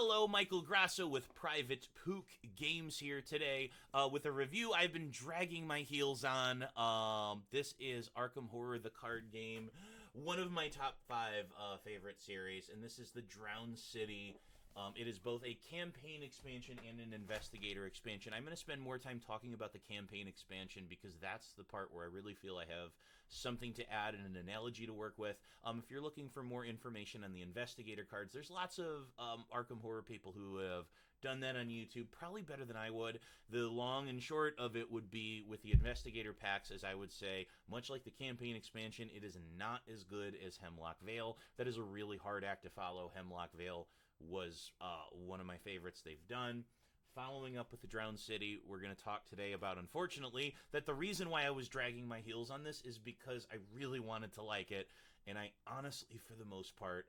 Hello, Michael Grasso with Private Pook Games here today with a review I've been dragging my heels on. This is Arkham Horror, the card game, one of my top five favorite series, and this is the Drowned City. It is both a campaign expansion and an investigator expansion. I'm going to spend more time talking about the campaign expansion because that's the part where I really feel I have something to add and an analogy to work with. If you're looking for more information on the investigator cards, there's lots of Arkham Horror people who have done that on YouTube, probably better than I would. The long and short of it would be with the investigator packs, as I would say, much like the campaign expansion, it is not as good as Hemlock Vale. That is a really hard act to follow. Hemlock Vale was one of my favorites they've done. Following up with the Drowned City, we're going to talk today about, unfortunately, that the reason why I was dragging my heels on this is because I really wanted to like it, and I honestly, for the most part,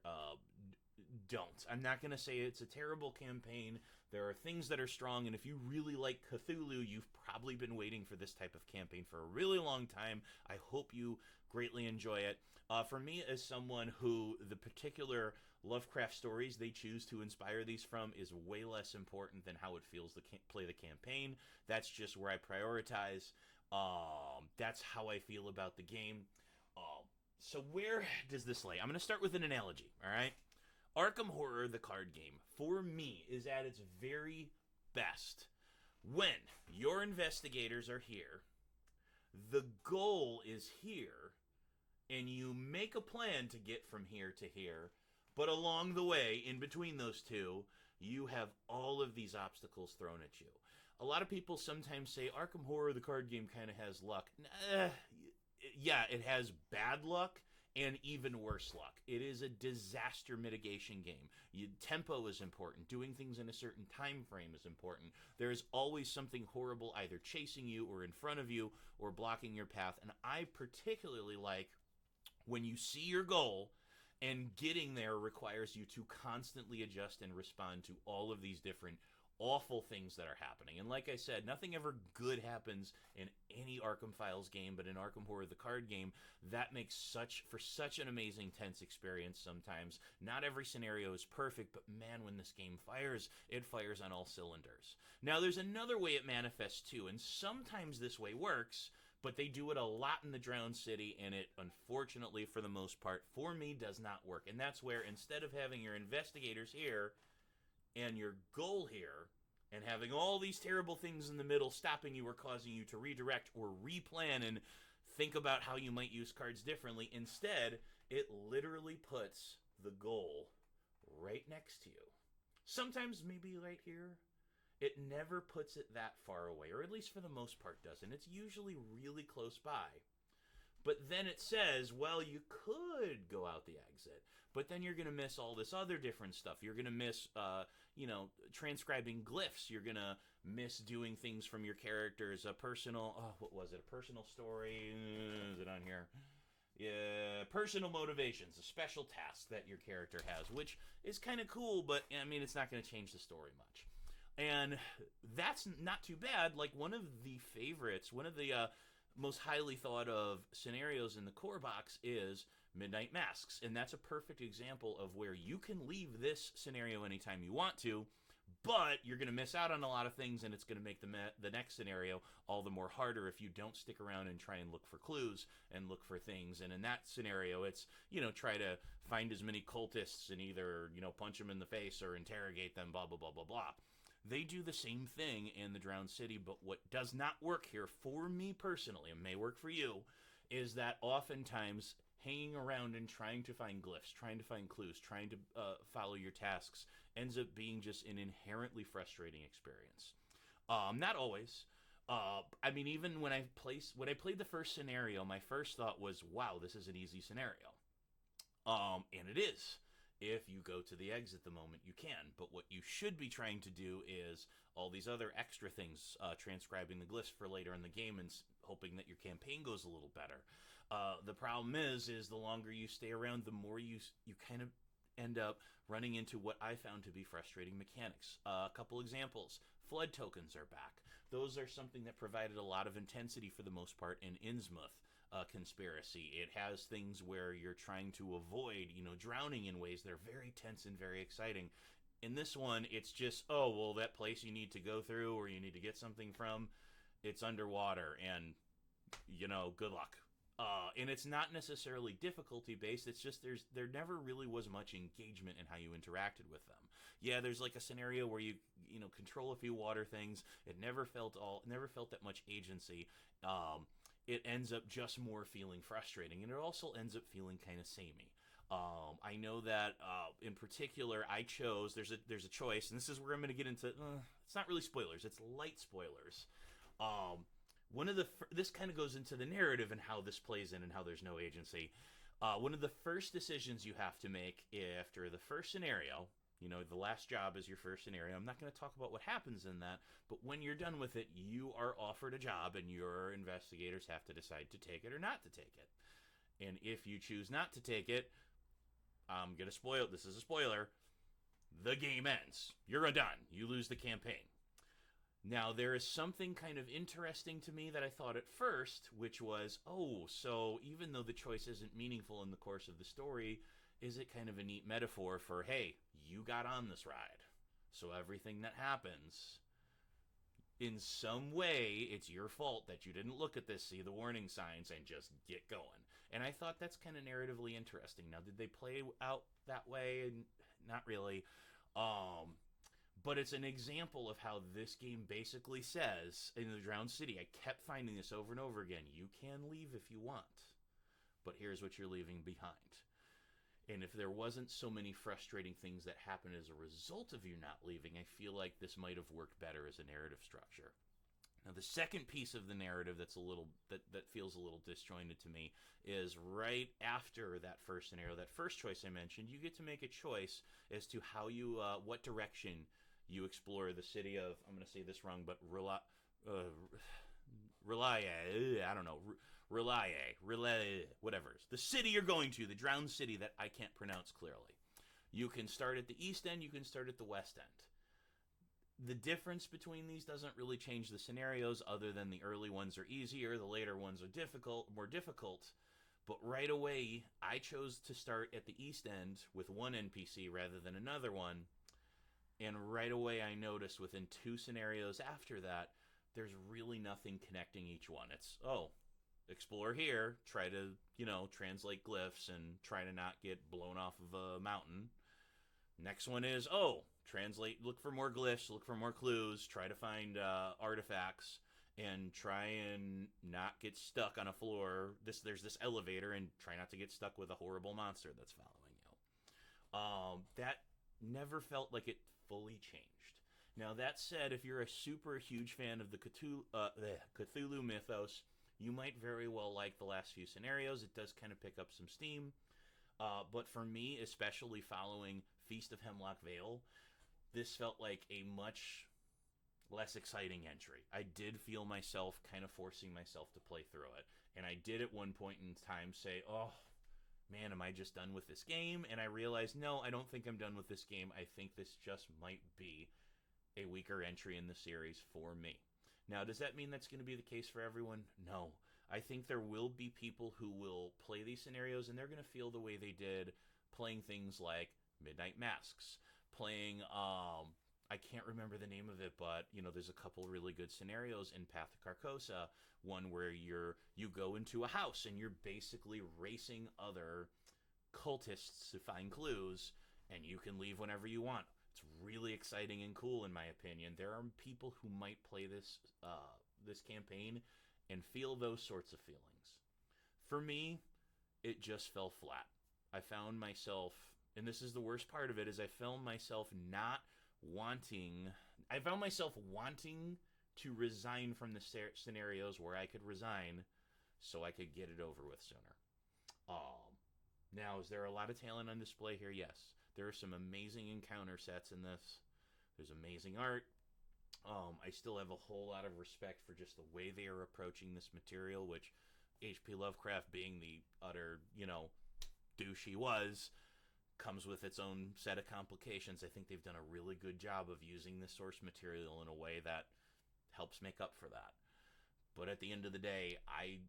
don't. I'm not going to say it's a terrible campaign. There are things that are strong, and if you really like Cthulhu, you've probably been waiting for this type of campaign for a really long time. I hope you greatly enjoy it. For me, as someone who the particular Lovecraft stories they choose to inspire these from is way less important than how it feels to play the campaign. That's just where I prioritize. That's how I feel about the game. So where does this lay? I'm going to start with an analogy, all right? Arkham Horror, the card game, for me, is at its very best when your investigators are here, the goal is here, and you make a plan to get from here to here, but along the way, in between those two, you have all of these obstacles thrown at you. A lot of people sometimes say Arkham Horror, the card game, kind of has luck. Yeah, it has bad luck and even worse luck. It is a disaster mitigation game. Tempo is important. Doing things in a certain time frame is important. There is always something horrible either chasing you or in front of you or blocking your path. And I particularly like when you see your goal and getting there requires you to constantly adjust and respond to all of these different awful things that are happening. And like I said, nothing ever good happens in any Arkham Files game, but in Arkham Horror, the card game, that makes for such an amazing tense experience sometimes. Not every scenario is perfect, but man, when this game fires, it fires on all cylinders. Now, there's another way it manifests too, and sometimes this way works, but they do it a lot in the Drowned City, and it, unfortunately, for the most part, for me, does not work. And that's where, instead of having your investigators here, and your goal here, and having all these terrible things in the middle stopping you or causing you to redirect or replan and think about how you might use cards differently, instead, it literally puts the goal right next to you. Sometimes maybe right here. It never puts it that far away, or at least for the most part doesn't. It's usually really close by. But then it says, well, you could go out the exit, but then you're going to miss all this other different stuff. You're going to miss, transcribing glyphs. You're going to miss doing things from your characters. A personal story? Is it on here? Yeah, personal motivations, a special task that your character has, which is kind of cool, but, I mean, it's not going to change the story much. And that's not too bad. Like, one of the most highly thought of scenarios in the core box is Midnight Masks, and that's a perfect example of where you can leave this scenario anytime you want to, but you're going to miss out on a lot of things, and it's going to make the next scenario all the more harder if you don't stick around and try and look for clues and look for things. And in that scenario, it's, try to find as many cultists and either, punch them in the face or interrogate them, blah, blah, blah, blah, blah. They do the same thing in the Drowned City, but what does not work here for me personally, and may work for you, is that oftentimes hanging around and trying to find glyphs, trying to find clues, trying to follow your tasks ends up being just an inherently frustrating experience. Not always. Even when I played the first scenario, my first thought was, wow, this is an easy scenario. And it is. If you go to the exit the moment you can. But what you should be trying to do is all these other extra things, transcribing the glyphs for later in the game and hoping that your campaign goes a little better. The problem is the longer you stay around, the more you kind of end up running into what I found to be frustrating mechanics. A couple examples. Flood tokens are back. Those are something that provided a lot of intensity for the most part in Innsmouth conspiracy. It has things where you're trying to avoid, drowning in ways that are very tense and very exciting. In this one, it's just, oh, well, that place you need to go through or you need to get something from, it's underwater, and, good luck. And it's not necessarily difficulty based. It's just there never really was much engagement in how you interacted with them. Yeah, there's like a scenario where you control a few water things. It never felt that much agency. It ends up just more feeling frustrating, and it also ends up feeling kind of samey. I know that in particular, I chose. There's a choice, and this is where I'm going to get into. It's not really spoilers. It's light spoilers. This kind of goes into the narrative and how this plays in and how there's no agency. One of the first decisions you have to make after the first scenario, the last job is your first scenario. I'm not going to talk about what happens in that, but when you're done with it, you are offered a job, and your investigators have to decide to take it or not to take it. And if you choose not to take it, I'm going to spoil it. This is a spoiler. The game ends. You're done. You lose the campaign. Now, there is something kind of interesting to me that I thought at first, which was, so even though the choice isn't meaningful in the course of the story, is it kind of a neat metaphor for, hey, you got on this ride. So everything that happens, in some way, it's your fault that you didn't look at this, see the warning signs, and just get going. And I thought that's kind of narratively interesting. Now, did they play out that way? Not really. But it's an example of how this game basically says, in the Drowned City, I kept finding this over and over again, you can leave if you want, but here's what you're leaving behind. And if there wasn't so many frustrating things that happen as a result of you not leaving, I feel like this might have worked better as a narrative structure. Now, the second piece of the narrative that feels a little disjointed to me is right after that first scenario, that first choice I mentioned, you get to make a choice as to how what direction you explore the city of, I'm going to say this wrong, but Relaye, whatever. The city you're going to, the Drowned City that I can't pronounce clearly. You can start at the east end, you can start at the west end. The difference between these doesn't really change the scenarios, other than the early ones are easier, the later ones are more difficult. But right away, I chose to start at the east end with one NPC rather than another one. And right away, I noticed within 2 scenarios after that, there's really nothing connecting each one. It's, explore here, try to, translate glyphs and try to not get blown off of a mountain. Next one is, look for more glyphs, look for more clues, try to find artifacts, and try and not get stuck on a floor. There's this elevator, and try not to get stuck with a horrible monster that's following you. That never felt like it fully changed. Now, that said, if you're a super huge fan of the Cthulhu mythos, you might very well like the last few scenarios. It does kind of pick up some steam. But for me, especially following Feast of Hemlock Vale, this felt like a much less exciting entry. I did feel myself kind of forcing myself to play through it. And I did at one point in time say, man, am I just done with this game? And I realized, no, I don't think I'm done with this game. I think this just might be a weaker entry in the series for me. Now, does that mean that's going to be the case for everyone? No. I think there will be people who will play these scenarios, and they're going to feel the way they did playing things like Midnight Masks, playing, I can't remember the name of it, but, there's a couple really good scenarios in Path to Carcosa, one where you go into a house, and you're basically racing other cultists to find clues, and you can leave whenever you want. It's really exciting and cool, in my opinion. There are people who might play this campaign and feel those sorts of feelings. For me, it just fell flat. I found myself, and this is the worst part of it, is I found myself wanting to resign from the scenarios where I could resign so I could get it over with sooner. Now, is there a lot of talent on display here? Yes. There are some amazing encounter sets in this. There's amazing art. I still have a whole lot of respect for just the way they are approaching this material, which H.P. Lovecraft, being the utter, douche he was, comes with its own set of complications. I think they've done a really good job of using this source material in a way that helps make up for that. But at the end of the day, I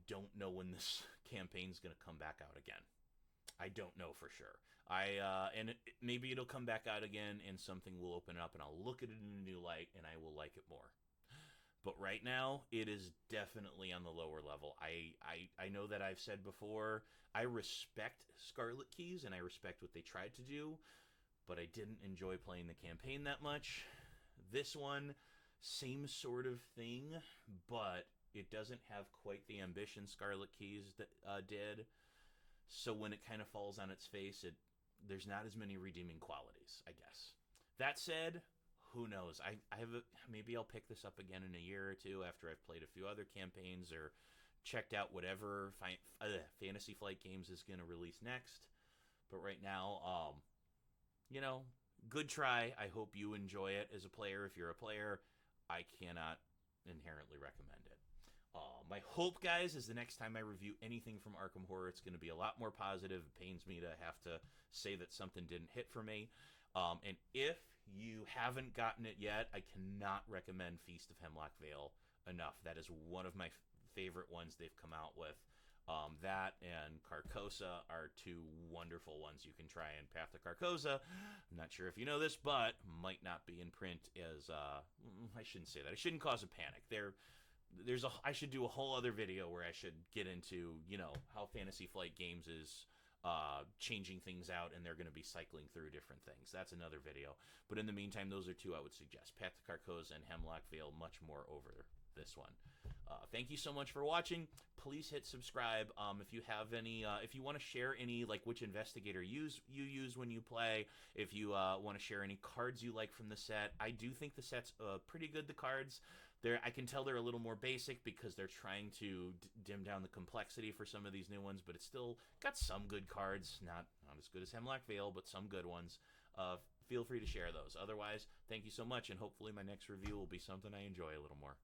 don't know when this campaign's going to come back out again. I don't know for sure. Maybe it'll come back out again, and something will open up, and I'll look at it in a new light, and I will like it more. But right now, it is definitely on the lower level. I know that I've said before, I respect Scarlet Keys, and I respect what they tried to do, but I didn't enjoy playing the campaign that much. This one, same sort of thing, but it doesn't have quite the ambition Scarlet Keys did. So when it kind of falls on its face, there's not as many redeeming qualities, I guess. That said, who knows? Maybe I'll pick this up again in a year or two after I've played a few other campaigns or checked out whatever Fantasy Flight Games is going to release next. But right now, good try. I hope you enjoy it as a player. If you're a player, I cannot inherently recommend it. My hope, guys, is the next time I review anything from Arkham Horror, it's going to be a lot more positive. It pains me to have to say that something didn't hit for me. And if you haven't gotten it yet, I cannot recommend Feast of Hemlock Vale enough. That is one of my favorite ones they've come out with. That and Carcosa are two wonderful ones you can try. And Path to Carcosa, I'm not sure if you know this, but might not be in print as, I shouldn't say that. I shouldn't cause a panic. I should do a whole other video where I should get into, how Fantasy Flight Games is changing things out, and they're going to be cycling through different things. That's another video. But in the meantime, those are two I would suggest. Path to Carcosa and Hemlock Vale, much more over this one. Thank you so much for watching. Please hit subscribe. If you have any, if you want to share any, like which investigator you use when you play, if you want to share any cards you like from the set, I do think the set's pretty good. The cards, I can tell they're a little more basic because they're trying to dim down the complexity for some of these new ones, but it's still got some good cards. Not as good as Hemlock Vale, but some good ones. Feel free to share those. Otherwise, thank you so much, and hopefully my next review will be something I enjoy a little more.